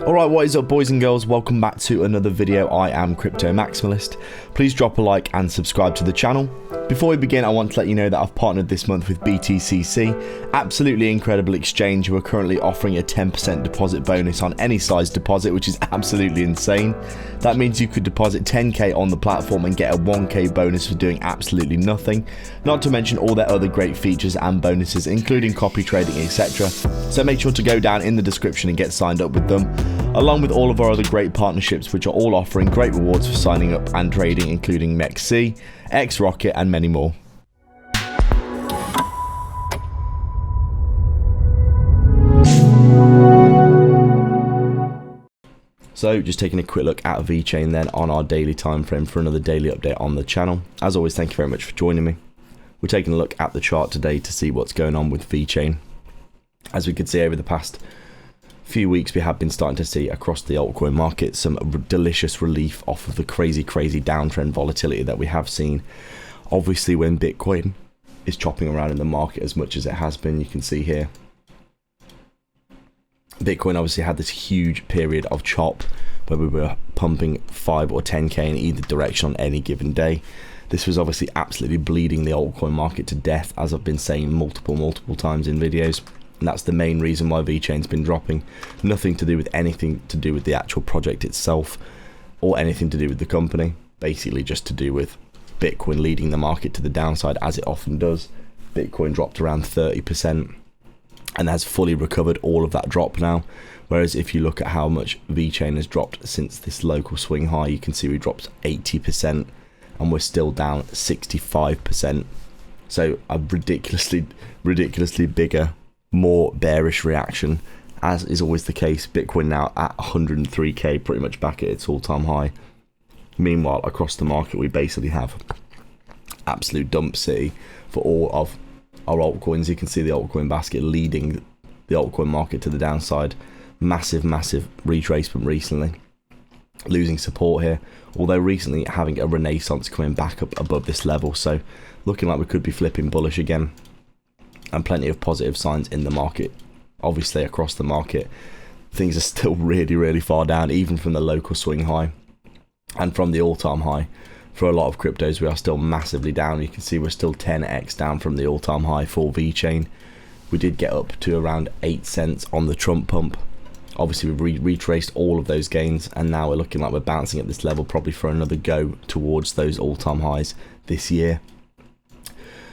Alright, what is up boys and girls, welcome back to another video. I am Crypto Maximalist. Please drop a like and subscribe to the channel. Before we begin, I want to let you know that I've partnered this month with BTCC, absolutely incredible exchange who are currently offering a 10% deposit bonus on any size deposit, which is absolutely insane. That means you could deposit 10k on the platform and get a 1k bonus for doing absolutely nothing, not to mention all their other great features and bonuses including copy trading, etc. So make sure to go down in the description and get signed up with them, along with all of our other great partnerships which are all offering great rewards for signing up and trading, including MEXC, XRocket and many more. So just taking a quick look at VeChain then on our daily time frame for another daily update on the channel. As always, thank you very much for joining me. We're taking a look at the chart today to see what's going on with VeChain. As we could see over the past few weeks, we have been starting to see across the altcoin market some delicious relief off of the crazy downtrend volatility that we have seen. Obviously when Bitcoin is chopping around in the market as much as it has been, you can see here Bitcoin obviously had this huge period of chop where we were pumping 5 or 10k in either direction on any given day. This was obviously absolutely bleeding the altcoin market to death, as I've been saying multiple times in videos. And that's the main reason why VeChain's been dropping. Nothing to do with anything to do with the actual project itself or anything to do with the company. Basically just to do with Bitcoin leading the market to the downside, as it often does. Bitcoin dropped around 30% and has fully recovered all of that drop now. Whereas if you look at how much VeChain has dropped since this local swing high, you can see we dropped 80% and we're still down 65%. So a ridiculously bigger, more bearish reaction, as is always the case. Bitcoin now at 103k, pretty much back at its all-time high. Meanwhile, across the market, we basically have absolute dump city for all of our altcoins. You can see the altcoin basket leading the altcoin market to the downside. Massive retracement recently, losing support here, although recently having a renaissance coming back up above this level, so looking like we could be flipping bullish again. And plenty of positive signs in the market. Obviously across the market things are still really far down, even from the local swing high and from the all-time high. For a lot of cryptos we are still massively down. You can see we're still 10x down from the all-time high for VeChain. We did get up to around 8 cents on the Trump pump. Obviously we retraced all of those gains, and now we're looking like we're bouncing at this level probably for another go towards those all-time highs this year.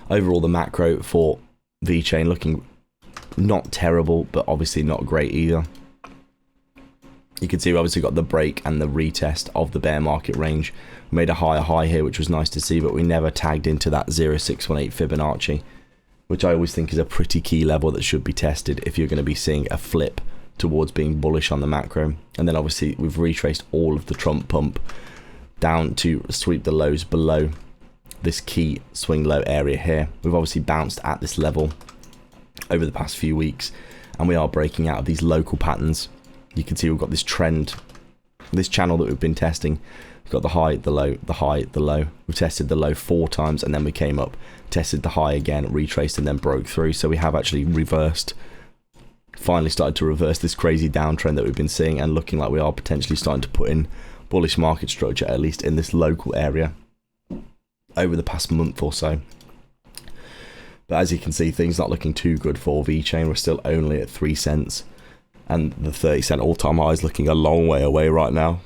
Overall, the macro for VeChain looking not terrible, but obviously not great either. You can see we obviously got the break and the retest of the bear market range. We made a higher high here, which was nice to see, but we never tagged into that 0618 Fibonacci, which I always think is a pretty key level that should be tested if you're going to be seeing a flip towards being bullish on the macro. And then obviously we've retraced all of the Trump pump down to sweep the lows below this key swing low area here. We've obviously bounced at this level over the past few weeks, and we are breaking out of these local patterns. You can see we've got this trend, this channel that we've been testing. We've got the high, the low, the high, the low. We've tested the low 4 times and then we came up, tested the high again, retraced and then broke through. So we have actually finally started to reverse this crazy downtrend that we've been seeing, and looking like we are potentially starting to put in bullish market structure, at least in this local area, over the past month or so. But as you can see, things not looking too good for VeChain. We're still only at 3 cents, and the 30-cent all-time high is looking a long way away right now.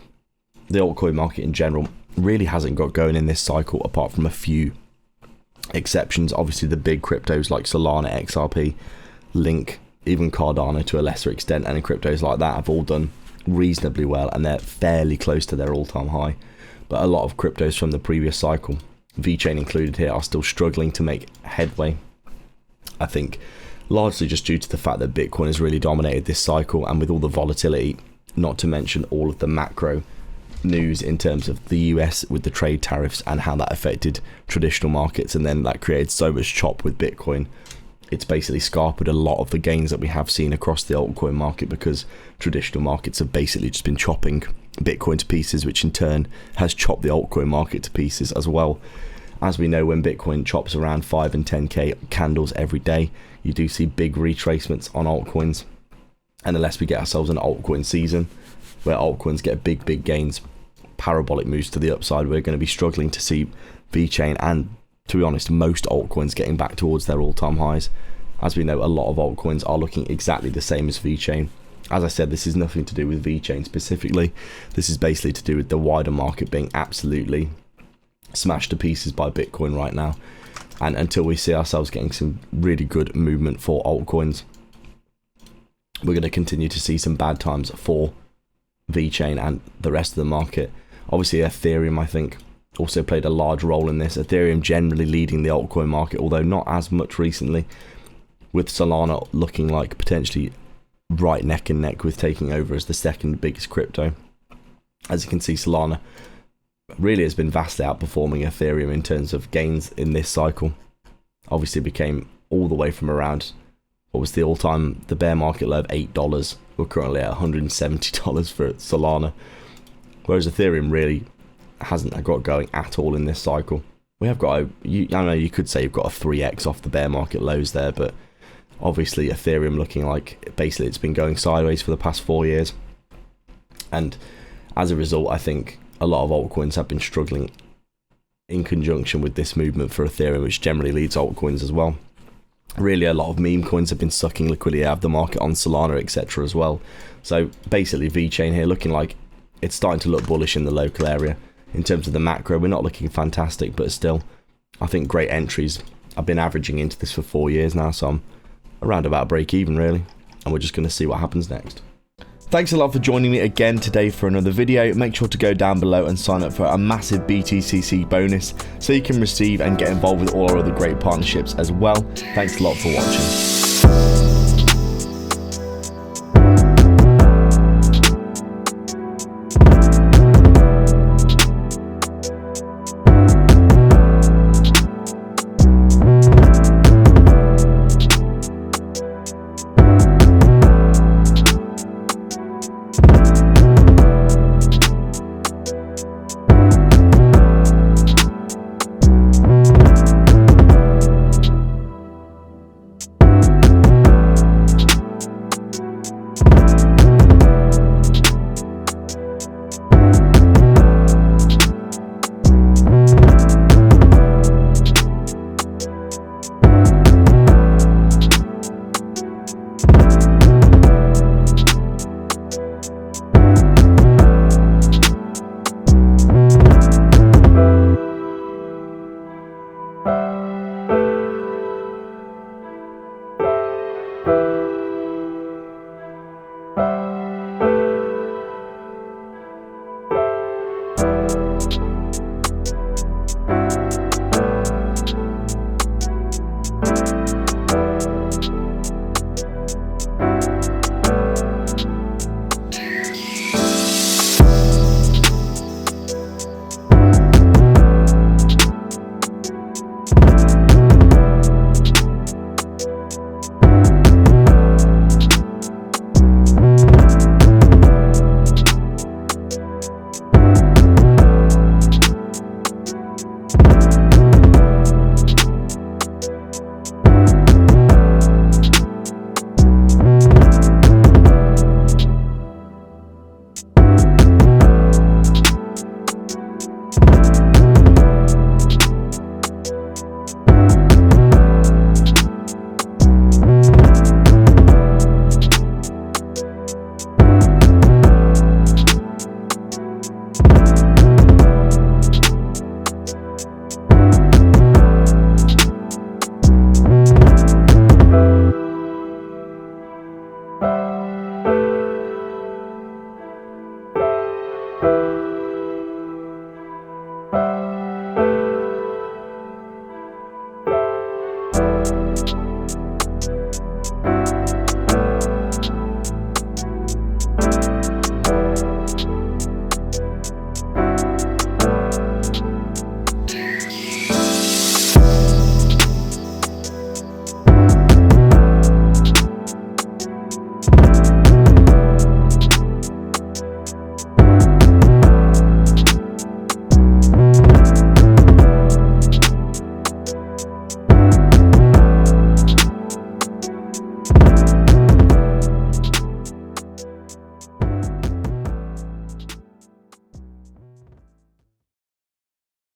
The altcoin market in general really hasn't got going in this cycle, apart from a few exceptions. Obviously the big cryptos like Solana, XRP, Link, even Cardano to a lesser extent, and cryptos like that have all done reasonably well, and they're fairly close to their all-time high. But a lot of cryptos from the previous cycle, VeChain included here, are still struggling to make headway. I think largely just due to the fact that Bitcoin has really dominated this cycle, and with all the volatility, not to mention all of the macro news in terms of the US with the trade tariffs and how that affected traditional markets, and then that created so much chop with Bitcoin. It's basically scarpered a lot of the gains that we have seen across the altcoin market, because traditional markets have basically just been chopping Bitcoin to pieces, which in turn has chopped the altcoin market to pieces as well. As we know, when Bitcoin chops around 5 and 10k candles every day, you do see big retracements on altcoins. And unless we get ourselves an altcoin season, where altcoins get big gains, parabolic moves to the upside, we're going to be struggling to see VeChain and, to be honest, most altcoins getting back towards their all-time highs. As we know, a lot of altcoins are looking exactly the same as VeChain. As I said, this is nothing to do with VeChain specifically. This is basically to do with the wider market being absolutely smashed to pieces by Bitcoin right now. And until we see ourselves getting some really good movement for altcoins, we're going to continue to see some bad times for VeChain and the rest of the market. Obviously, Ethereum, I think, also played a large role in this. Ethereum generally leading the altcoin market, although not as much recently, with Solana looking like potentially right neck and neck with taking over as the second biggest crypto. As you can see, Solana really has been vastly outperforming Ethereum in terms of gains in this cycle. Obviously became all the way from around, what was the bear market low of $8. We're currently at $170 for Solana, whereas Ethereum really hasn't got going at all in this cycle. We have got, I know you could say you've got a 3x off the bear market lows there, but obviously Ethereum looking like basically it's been going sideways for the past 4 years. And as a result, I think a lot of altcoins have been struggling in conjunction with this movement for Ethereum, which generally leads altcoins as well. Really, a lot of meme coins have been sucking liquidity out of the market on Solana, etc. as well. So basically VeChain here looking like it's starting to look bullish in the local area. In terms of the macro, we're not looking fantastic, but still, I think great entries. I've been averaging into this for 4 years now, so I'm around about break even really, and we're just going to see what happens next. Thanks a lot for joining me again today for another video. Make sure to go down below and sign up for a massive BTCC bonus so you can receive and get involved with all our other great partnerships as well. Thanks a lot for watching.